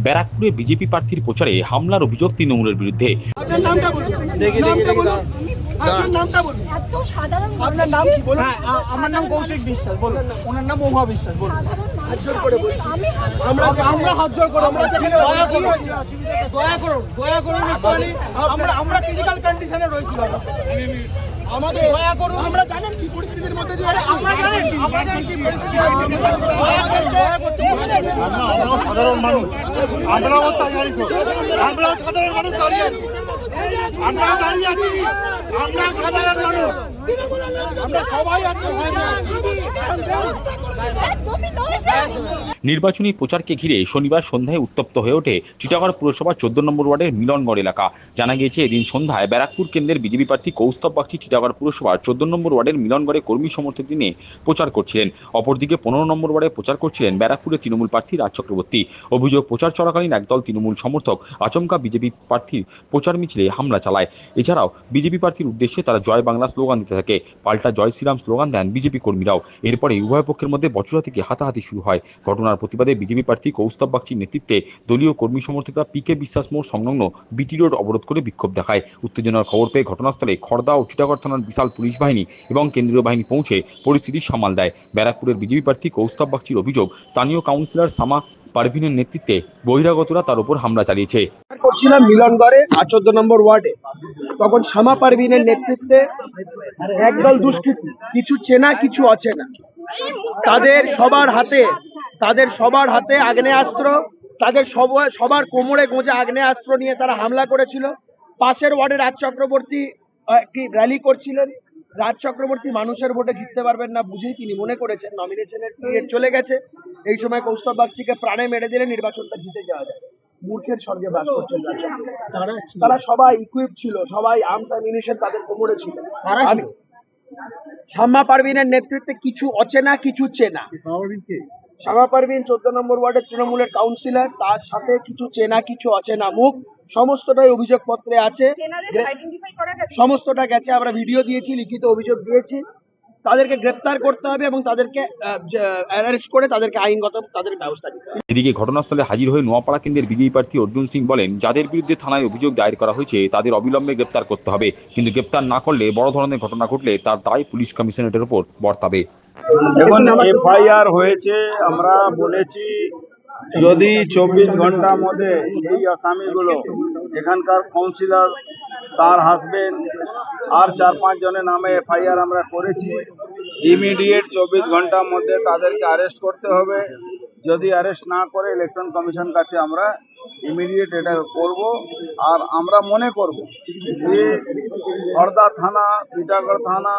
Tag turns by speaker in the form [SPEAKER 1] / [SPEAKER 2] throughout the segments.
[SPEAKER 1] ব্যারাকপুরে বিজেপি প্রার্থীর প্রচারে হামলার অভিযোগ তৃণমূলের বিরুদ্ধে।
[SPEAKER 2] আপনার নাম কি বলুন? আমার নাম কৌশিক বিশ্বাস। বলুন। ওনার নাম মহুয়া বিশ্বাস। বলুন। হাত জোর করে বলছি। আমরা হাত জোর করে আমরা যেখানে দয়া করুন একটুখানি। আমরা ক্রিটিক্যাল কন্ডিশনে রয়েছি বাবা। আমাদের দয়া করুন। আমরা জানেন কি পরিস্থিতির মধ্যে দিয়ে আমরা জানেন কি পরিস্থিতি আছে।
[SPEAKER 3] আমরা সাধারণ মানুষ, আমরাও দাঁড়িয়ে আমরা সাধারণ মানুষ দাঁড়িয়ে আছি, আমরা দাঁড়িয়ে আছি, আমরা সাধারণ মানুষ, আমরা সবাই আজকে ভয় আছি।
[SPEAKER 1] নির্বাচনী প্রচারকে ঘিরে শনিবার সন্ধ্যায় উত্তপ্ত হয়ে ওঠে টিটাগড় পুরসভার 14 নম্বর ওয়ার্ডের মিলনগড় এলাকা। জানা গিয়েছে, এদিন সন্ধ্যায় ব্যারাকপুর কেন্দ্রের বিজেপি প্রার্থী কৌস্তব বাগচি টিটাগড় পুরসভার 14 নম্বর ওয়ার্ডের মিলনগড়ে কর্মী সমর্থকদের নিয়ে প্রচার করছিলেন। অপরদিকে 15 নম্বর ওয়ার্ডে প্রচার করছিলেন ব্যারাকপুরের তৃণমূল প্রার্থী রাজ চক্রবর্তী। অভিযোগ, প্রচার চলাকালীন একদল তৃণমূল সমর্থক আচমকা বিজেপি প্রার্থীর প্রচার মিছিলে হামলা চালায়। এছাড়াও বিজেপি প্রার্থীর উদ্দেশ্যে তারা জয় বাংলা স্লোগান দিতে থাকে। পাল্টা জয় শ্রীরাম স্লোগান দেন বিজেপি কর্মীরাও। এরপরে উভয় পক্ষের মধ্যে বচসা থেকে হাতাহাতি শুরু হয়। ঘটনার প্রতিবাদে বিজেপি প্রার্থী কৌস্তব বাগচির নেতৃত্বে দলীয় কর্মী সমর্থকরা পিকে বিশ্বাস মোড় সংলগ্ন বিটি রোড অবরোধ করে বিক্ষোভ দেখায়। উত্তেজনার খবর পেয়ে ঘটনাস্থলে খড়দা ও টিটাগড় থানার বিশাল পুলিশ বাহিনী এবং কেন্দ্রীয় বাহিনী পৌঁছে পরিস্থিতি সামাল দেয়। ব্যারাকপুরের বিজেপি প্রার্থী কৌস্তব বাগচির অভিযোগ, স্থানীয় কাউন্সিলর সামা পারভিনের নেতৃত্বে বহিরাগতরা তার উপর হামলা চালিয়েছে।
[SPEAKER 2] করছিলাম মিলনগড়ে 14 নম্বর ওয়ার্ডে, তখন শামা পারভিনের নেতৃত্বে একদল দুষ্কৃতী, কিছু চেনা কিছু অচেনা, তাদের সবার হাতে আগ্নেয়াস্ত্র, তাদের সবার কোমরে গোঁজা আগ্নেয়াস্ত্র নিয়ে তারা হামলা করেছিল। পাশের ওয়ার্ডে রাজ চক্রবর্তী একটি র্যালি করছিলেন। রাজ চক্রবর্তী মানুষের ভোটে জিততে পারবেন না বুঝেই তিনি মনে করেছেন নমিনেশনের পিরিয়ড চলে গেছে, এই সময় কৌস্তব বাগচিকে প্রাণে মেরে দিলে নির্বাচনটা জিতে যাওয়া যায়। মূর্খের স্বর্গে বাস করছেন তারা সবাই ইকুইপ ছিল, সবাই আর্মস অ্যামিউনিশন তাদের কোমরে ছিল। শামা পারভিনের নেতৃত্বে কিছু অচেনা কিছু চেনা। শামা পারভিন 14 নম্বর ওয়ার্ডের তৃণমূলের কাউন্সিলর, তার সাথে কিছু চেনা কিছু অচেনা মুখ, সমস্তটাই অভিযোগপত্রে আছে, সমস্তটা গেছে। আমরা ভিডিও দিয়েছি, লিখিত অভিযোগ দিয়েছি। তাদেরকে গ্রেফতার করতে হবে এবং তাদেরকে অ্যারেস্ট করে তাদেরকে আইনগত তাদের ব্যবস্থা নিতে হবে।
[SPEAKER 1] এদিকে ঘটনাস্থলে হাজির হয়ে নোয়াপাড়া কেন্দ্রের বিজেপি প্রার্থী অর্জুন সিং বলেন, যাদের বিরুদ্ধে থানায় অভিযোগ দায়ের করা হয়েছে তাদের অবিলম্বে গ্রেপ্তার করতে হবে, কিন্তু গ্রেপ্তার না করলে বড় ধরনের ঘটনা ঘটলে তার দায় পুলিশ কমিশনারেটের উপর বর্তাবে।
[SPEAKER 4] এখন এফআইআর হয়েছে, আমরা বলেছি যদি 24 ঘন্টার মধ্যে এই আসামিগুলো, এখানকার কাউন্সিলর, তার হাজবেন্ড আর 4-5 জনের নামে এফআইআর আমরা করেছি, ইমিডিয়েট 24 ঘন্টার মধ্যে তাদেরকে অ্যারেস্ট করতে হবে। যদি অ্যারেস্ট না করে ইলেকশন কমিশন কাছে আমরা ইমিডিয়েট এটা করব। আর আমরা মনে করব যে খড়দা থানা, টিটাগড় থানা,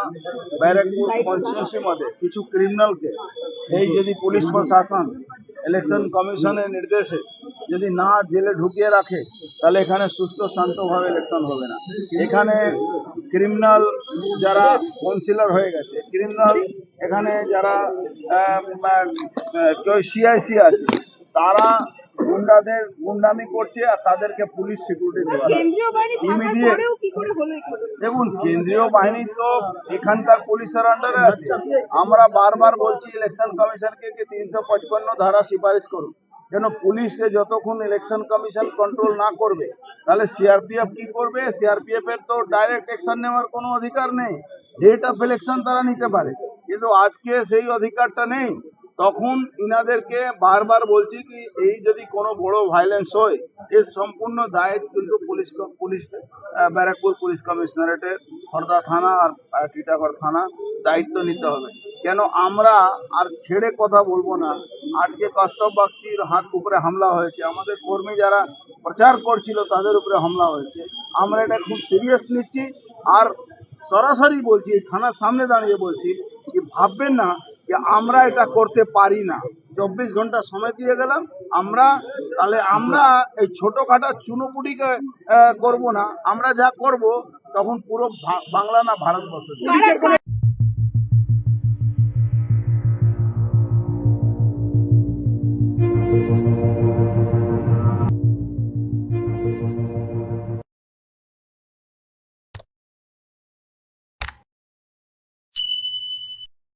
[SPEAKER 4] ব্যারাকপুর কনস্টিটিউন্সির মধ্যে কিছু ক্রিমিনালকে এই যদি পুলিশ প্রশাসন ইলেকশন কমিশনের নির্দেশে যদি না জেলে ঢুকিয়ে রাখে, তাহলে এখানে সুস্থ শান্তভাবে ইলেকশন হবে না। এখানে ক্রিমিনাল যারা কাউন্সিলর হয়ে গেছে, ক্রিমিনাল এখানে যারা কেউ সিআইসি আছে, তারা গুন্ডাদের গুন্ডামি করছে আর তাদেরকে পুলিশ সিকিউরিটি দেওয়া। ইমিডিয়েট দেখুন, কেন্দ্রীয় বাহিনী তো এখানকার পুলিশের আন্ডারে আছে। আমরা বারবার বলছি ইলেকশন কমিশনকে 355 ধারা সুপারিশ করুন, যেন পুলিশকে যতক্ষণ ইলেকশন কমিশন কন্ট্রোল না করবে, তাহলে সিআরপিএফ কি করবে? সিআরপিএফ এর তো ডাইরেক্ট অ্যাকশন নেওয়ার কোনো অধিকার নেই। ডেট অফ ইলেকশন তারা নিতে পারে, কিন্তু আজকে সেই অধিকারটা নেই। তখন ইনাদেরকে বারবার বলছি কি এই যদি কোনো বড় ভায়োলেন্স হয়, এর সম্পূর্ণ দায়িত্ব কিন্তু পুলিশ ব্যারাকপুর পুলিশ কমিশনারেটের, খড়দা থানা আর টিটাগড় থানা দায়িত্ব নিতে হবে। কেন আমরা আর ছেড়ে কথা বলবো না। আজকে কৌস্তব বাগচির হাত উপরে হামলা হয়েছে, আমাদের কর্মী যারা প্রচার করছিল তাদের উপরে হামলা হয়েছে। আমরা এটা খুব সিরিয়াস নিচ্ছি আর সরাসরি বলছি, থানার সামনে দাঁড়িয়ে বলছি কি ভাববেন না যে আমরা এটা করতে পারি না। 24 ঘন্টা সময় দিয়ে গেলাম আমরা, তাহলে আমরা এই ছোটখাটো চুনোপুটিকে করব না। আমরা যা করব তখন পুরো বাংলা না ভারতবর্ষ।